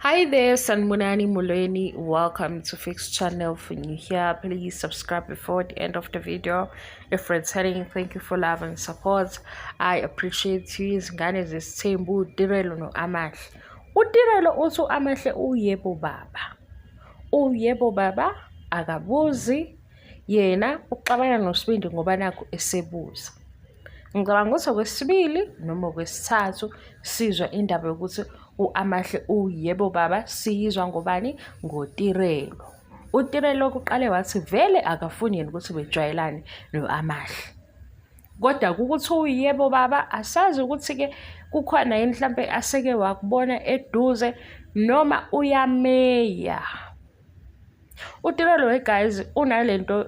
Hi there, Sanmunani Mulweni. Welcome to Fix Channel. For you here, please subscribe before the end of the video. If it's heading, thank you for love and support. I appreciate you. Izingane zesithembu uDirelo no Amahle. uDirelo uthi Amahle uyebo baba. Uyebo baba akabuzi yena uxabana noSibindi ngoba nakho esebuza. Ngicabanga ukuthi okwesibili noma okwesithathu sizwa indaba yokuthi uAmahle uyebo baba siyizwa ngobani? NgoTirelo. uTirelo kuqale wathi vele akafuni yena ukuthi bejwayelane noAmahle. Kodwa ukuthi uyebo baba asazi ukuthi-ke kukhona yini mhlampe aseke wakubona eduze noma uyameya. uTirelo guys unalento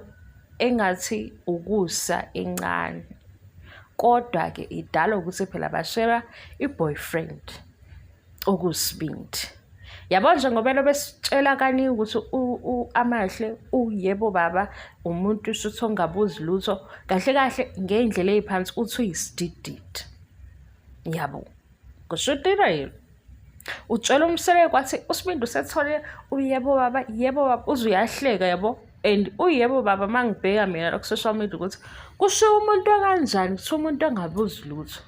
engathi ukusa encane. Kodwa-ke idala ukuthi phela bashera i-boyfriend okuSibindi. Yabo njengoba besitshela kaningi ukuthi uAmahle uyebo baba umuntu shuthi ongabuzi lutho kahle kahle ngendlela eziphansi uthi uyisidididi. Yabo. Kusho uTirelo. Utshela umsele kwathi uSibindi usethole uyebo baba, yebo baba uzuyahleka yabo. And uyebo baba mangibheka mina ku social media ukuthi kusho umuntu kanjani kuthi umuntu angabuzi lutho.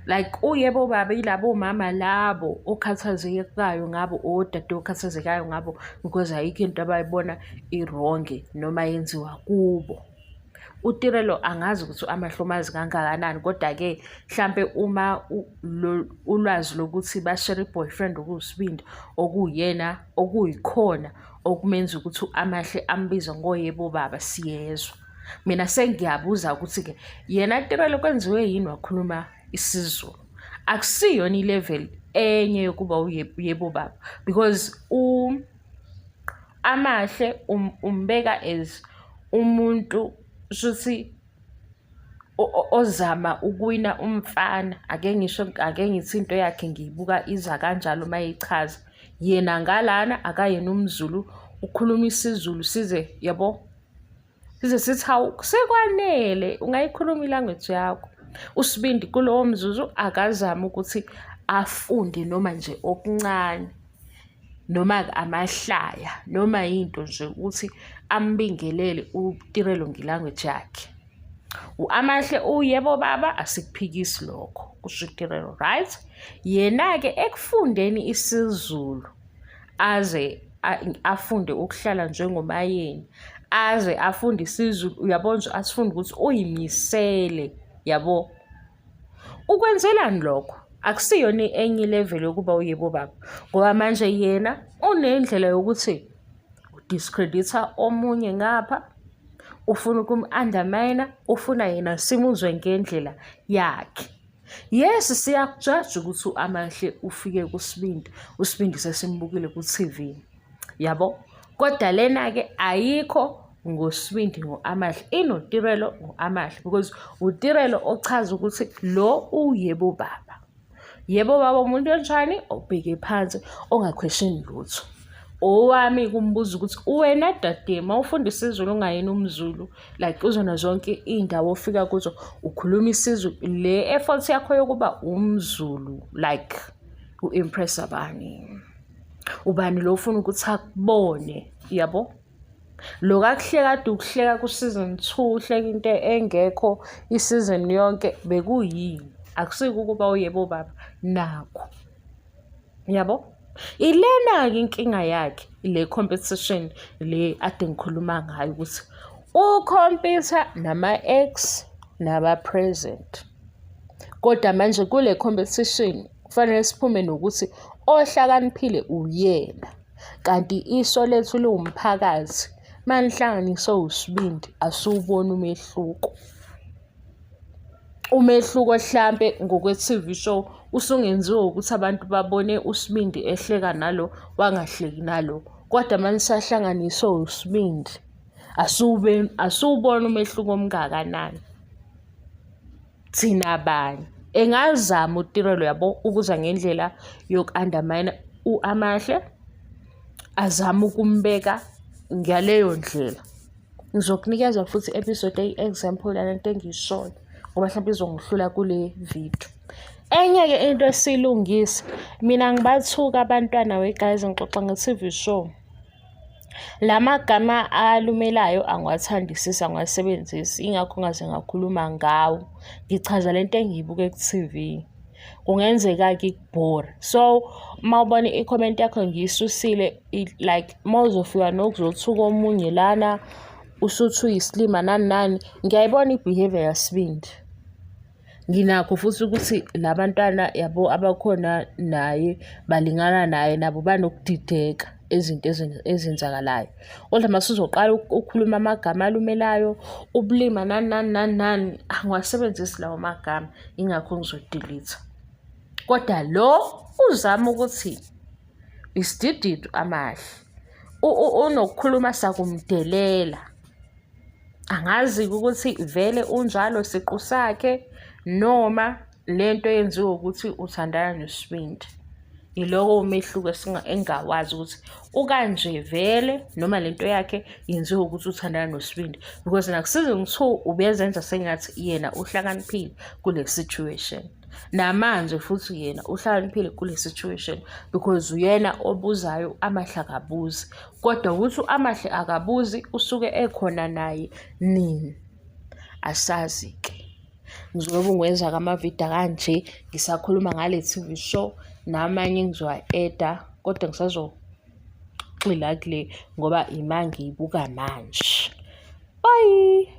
Like uyebo baba yilabo mama labo okhathazekayo ngabo odade okhathazekayo ngabo because ayikho into abayibona iwrong noma yenziwa kubo. uTirelo angazi ukuthi uAmahle umazi kangakanani kodwa-ke mhlampe uma ulwazi lokuthi bashare i-boyfriend okuSibindi okuyena okuyikhona okumenza ukuthi uAmahle ambiza ngoyebo baba siyezwa. Mina sengiyabuza ukuthi-ke yena Tirelo kwenziwe yini wakhuluma isiZulu. Akusiyona i-level enye yokuba uyebo baba because uAmahle umbeka as umuntu shuthi ozama ukuwina umfana. Ake ngithi into yakhe ngiyibuka iza kanjalo mayichaza yena ngalana akayena umZulu ukhuluma isiZulu size yabo size sithi hawu sekwanele ungayikhuluma ilanguage yakho. uSibindi kulowo mzuzu akazama ukuthi afunde noma nje okuncane noma amahlaya noma into nje ukuthi ambingelele uTirelo ngelanguage yakhe. uAmahle uyebo baba asikuphikisi lokho kusho uTirelo, right? Yena-ke ekufundeni isiZulu aze afunde ukuhlala njengomayeni aze afunde isiZulu uyabona nje asifunde ukuthi uyimisele yabo. Ukwenzelani lokho? Akusiyona enye level yokuba uyebo baba ngoba manje yena unendlela yokuthi udiscredita omunye ngapha ufuna ukum-undermine ufuna yena simuzwe ngendlela yakhe. Yes siyakujaja ukuthi uAmahle ufike kuSibindi uSibindi sesimbukile ku-TV yabo kodwa lena-ke ayikho ngoSibindi ngoAmahle inoTirelo ngoAmahle because uTirelo ochaza ukuthi lo uyebo baba. Yebo baba umuntu onjani obheke phansi ongaquestion lutho. Owami kumbuza ukuthi wena dade mawufunda isiZulu ungayena umZulu like uzona zonke indawo ofika kuzo ukhuluma isiZulu le effort yakho yokuba umZulu like uimpress abani. Ubani lo ufuna ukuthi akubone yabo. Lo kakuhleka kade ukuhleka ku-season 2 uhleka into engekho i-season yonke bekuyini. Akusiko ukuba uyebo baba nakho yabo. Ilena-ke inkinga yakhe ile competition le ade ngikhuluma ngayo ukuthi ukhompyutha nama-ex naba-present. Kodwa manje kule competition kufanele siphume nokuthi ohlakaniphile uyena kanti iso lethu liwumphakathi manihlanganiswe uSibindi asiwubona umehluko. Umehluko mhlampe ngokwe-TV show usungenziwe ukuthi abantu babone uSibindi ehleka nalo wangahleki nalo kodwa manje sahlanganiswe uSibindi asiwubona umehluko omngakanani. Thina abanye engazama uTirelo yabo ukuza ngendlela yoku-undermine uAmahle azama ukumbeka ngaleyo ndlela. Ngizokunikeza futhi episode eyi-example yalento engiyishoyo ngoba mhlawumbe izongihlula kule video. Enye-ke into esiyilungisa, mina ngibathuka abantwana we-Guys ngixoxa nge-TV show. La magama alumelayo angiwathandisisi, angiwasebenzisi, ingakho ngaze ngakhuluma ngawo. Ngichaza lento engiyibuke ku-TV. Kungenzeka-ke ikubhore. So, uma ubona i-comment yakho ngiyisusile, like uma uzofika nokuzothuka omunye lana, usuthi uyisilima nani nani, ngiyayibona i-behavior yasibindi. Nginakho futhi ukuthi la bantwana yabo abakhona naye balingana naye nabo banokudideka izinto ezenzakalayo. Kodwa uma usuzoqala ukukhuluma amagama alumelayo, ubulima nani nani nani nani, angiwasebenzisi lawo magama, ingakho ngizodilitha. Kodwa lo uzama ukuthi isidididu amahle, unokukhuluma sakumdelela. Angazi ukuthi vele unjalo siqu sakhe noma lento yenziwa ukuthi uthandana nesibindi. Yiloko umehluko engawazi ukuthi ukanje vele noma lento yakhe yenziwa ukuthi uthandana nosibindi, because naku-season 2 ubezenza sengathi yena uhlakaniphile kule situation. Namanje futhi yena uhlakaniphile kule situation because uyena obuzayo, amahle akabuzi. Kodwa ukuthi amahle akabuzi usuke ekhona naye nini, asazi-ke. Ngizobe ngiwenza-ke amavidiyo kanje ngisakhuluma ngale TV show, namanye ngizowa-eda, kodwa ngisazogxila kule ngoba ima ngiyibuka manje. Bye.